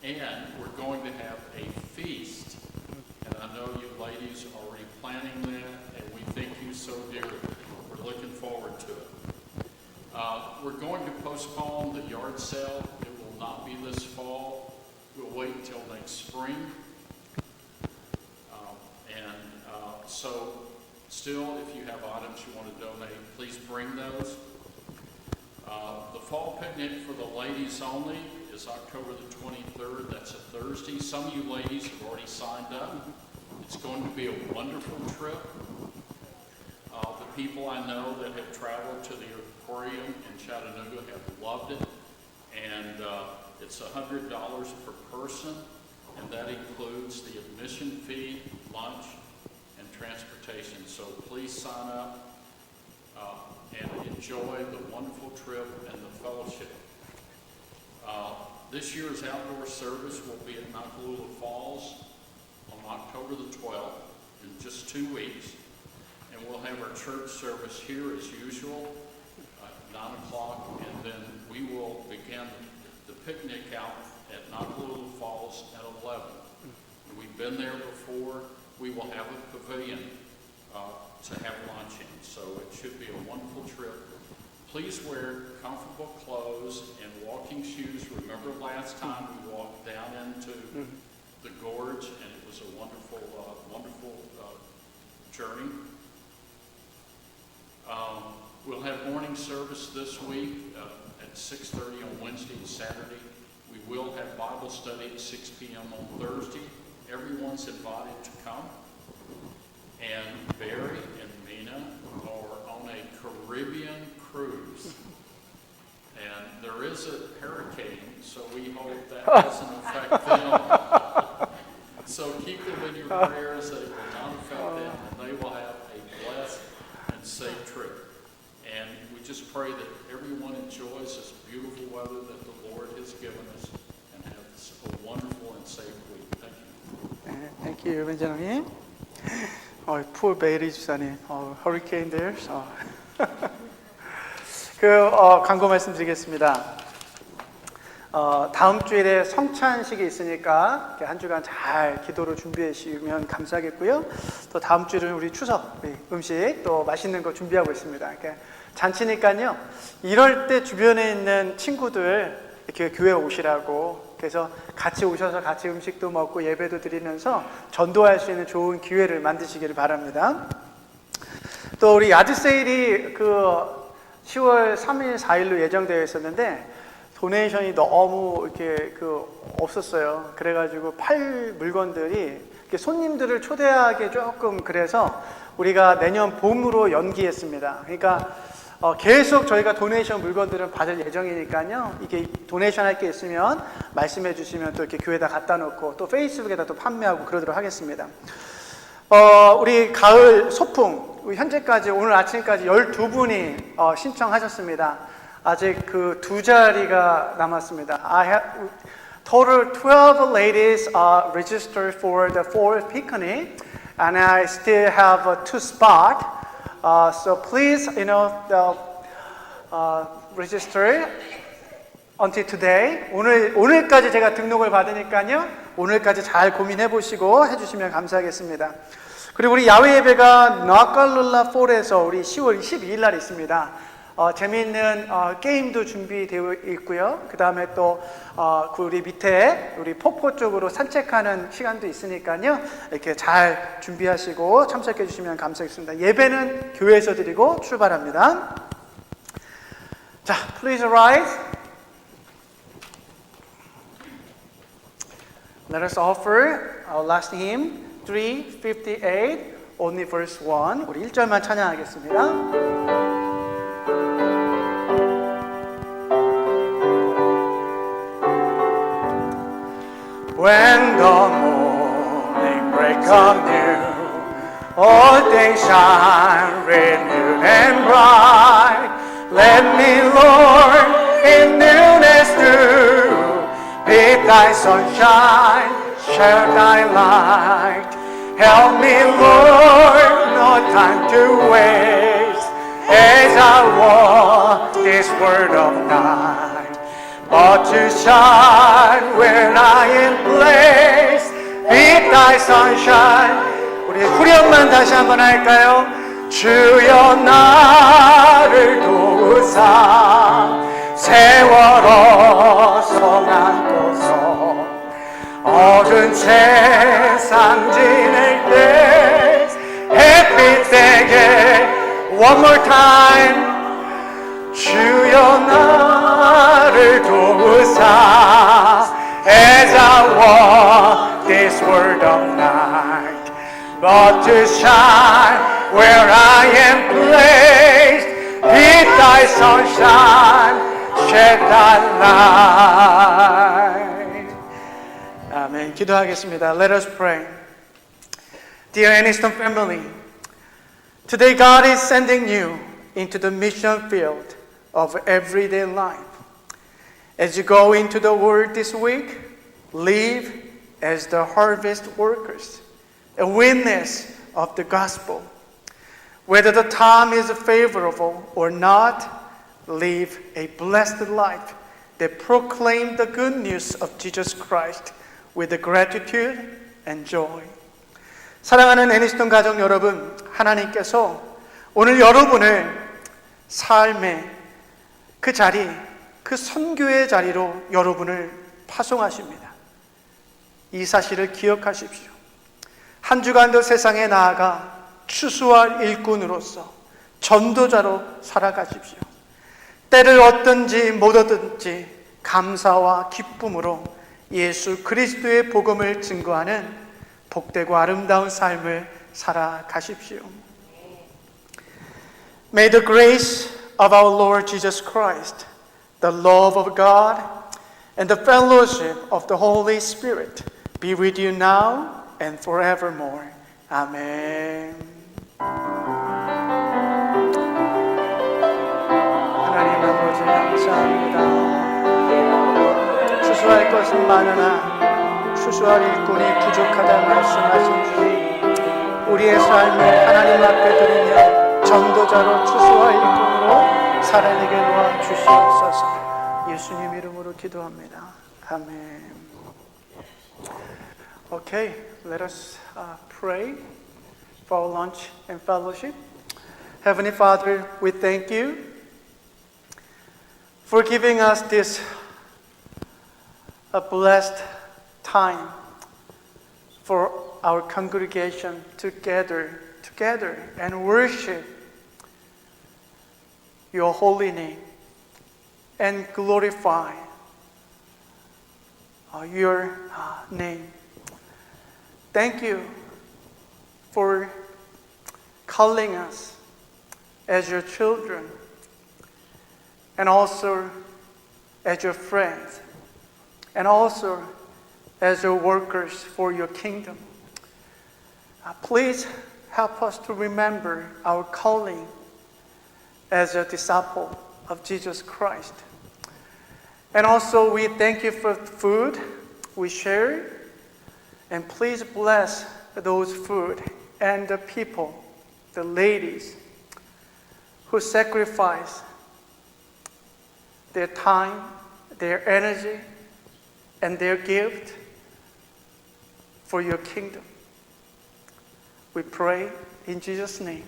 And we're going to have a feast. And I know you ladies are already planning that, and we thank you so dearly. We're looking forward to it. We're going to postpone the yard sale. It will not be this fall. We'll wait until next spring. So still, if you have items you want to donate, please bring those. The fall picnic for the ladies only is October the 23rd. That's a Thursday. Some of you ladies have already signed up. It's going to be a wonderful trip. The people I know that have traveled to the aquarium in Chattanooga have loved it. And it's $100 per person, and that includes the admission fee, lunch, and transportation. So please sign up and enjoy the wonderful trip and the fellowship. This year's outdoor service will be at Nakalula Falls on October the 12th, in just 2 weeks. And we'll have our church service here as usual at 9 o'clock, and then we will begin the picnic out at Nakalula Falls at 11. We've been there before. We will have a pavilion to have lunch in, so it should be a wonderful trip. Please wear comfortable clothes and walking shoes. Remember last time we walked down into the gorge, and it was a wonderful, wonderful journey. We'll have morning service this week at 6:30 on Wednesday and Saturday. We will have Bible study at 6 p.m. on Thursday. Everyone's invited to come. And Barry and Mina are on a Caribbean cruise. And there is a hurricane, so we hope that doesn't affect them. So keep them in your prayers that it will not affect them, and they will have a blessed and safe trip. And we just pray that everyone enjoys this beautiful weather that the Lord has given us and has a wonderful and safe week. Thank you. Thank you, benjamin. Poor 베이리 집사님. Hurricane there. 광고 말씀드리겠습니다. 다음 주일에 성찬식이 있으니까 한 주간 잘 기도로 준비해 주시면 감사하겠고요. 또 다음 주는 우리 추석 음식 또 맛있는 거 준비하고 있습니다. 그러니까 잔치니까요. 이럴 때 주변에 있는 친구들 이렇게 교회 오시라고, 그래서 같이 오셔서 같이 음식도 먹고 예배도 드리면서 전도할 수 있는 좋은 기회를 만드시기를 바랍니다. 또 우리 야드세일이 10월 3일, 4일로 예정되어 있었는데 도네이션이 너무 이렇게 없었어요. 그래가지고 팔 물건들이 손님들을 초대하기 조금 그래서 우리가 내년 봄으로 연기했습니다. 그러니까 계속 저희가 도네이션 물건들은 받을 예정이니까요. 이게 도네이션 할 게 있으면 말씀해 주시면 또 이렇게 교회에다 갖다 놓고 또 페이스북에다 또 판매하고 그러도록 하겠습니다. 우리 가을 소풍, 현재까지 오늘 아침까지 12분이 신청하셨습니다. 아직 그 2자리가 남았습니다. I have total 12 ladies registered for the fall picnic, and I still have 2 spots. So please, register until today. 오늘까지 제가 등록을 받으니까요. 오늘까지 잘 고민해 보시고 해주시면 감사하겠습니다. 그리고 우리 야외 예배가 나칼룰라 폴에서 우리 10월 22일 날 있습니다. 재미있는 게임도 준비되어 있고요. 그 다음에 또 우리 밑에 우리 폭포 쪽으로 산책하는 시간도 있으니까요. 이렇게 잘 준비하시고 참석해 주시면 감사하겠습니다. 예배는 교회에서 드리고 출발합니다. 자, please rise. Let us offer our last hymn, 358, only verse 1. 우리 1절만 찬양하겠습니다. When the morning breaks anew, all things shine renewed and bright. Let me, Lord, in newness do, be thy sunshine, share thy light. Help me, Lord, no time to waste, as I walk this world of night. But to shine where I am placed, be thy sunshine. 우리 후렴만 다시 한번 할까요? 주여 나를 도우사 세월 어서 안고서 어두운 세상 지낼 때 햇빛 되게 One more time. 주여 나를 도우사 as I walk this world of night, but to shine where I am placed, be thy sunshine, shed thy light. 아멘. 기도하겠습니다. Let us pray. Dear Aniston family, today God is sending you into the mission field of everyday life. As you go into the world this week, live as the harvest workers, a witness of the gospel. Whether the time is favorable or not, live a blessed life that proclaim the good news of Jesus Christ with gratitude and joy. 사랑하는 애니스톤 가족 여러분, 하나님께서 오늘 여러분을 삶의 그 자리, 그 선교의 자리로 여러분을 파송하십니다. 이 사실을 기억하십시오. 한 주간도 세상에 나아가 추수할 일꾼으로서 전도자로 살아가십시오. 때를 얻든지 못 얻든지 감사와 기쁨으로 예수 그리스도의 복음을 증거하는 복되고 아름다운 삶을 살아가십시오. May the grace of our Lord Jesus Christ, the love of God, and the fellowship of the Holy Spirit be with you now and forevermore. Amen. 하나님 아버지 감사합니다. 추수할 것은 많으나 추수할 일꾼이 부족하다 말씀하신 주님, 우리의 삶을 하나님 앞에 드리며 전도자로 추수할 일꾼으로 살아내게 도와주시옵소서. 예수님 이름으로 기도합니다. 아멘. Okay, let us pray for our lunch and fellowship. Heavenly Father, we thank you for giving us this a blessed time for our congregation to gather together and worship your holy name and glorify your name. Thank you for calling us as your children and also as your friends and also as your workers for your kingdom. Please help us to remember our calling as a disciple of Jesus Christ. And also we thank you for food we share, and please bless those food and the people, the ladies, who sacrifice their time, their energy, and their gift for your kingdom. We pray in Jesus' name.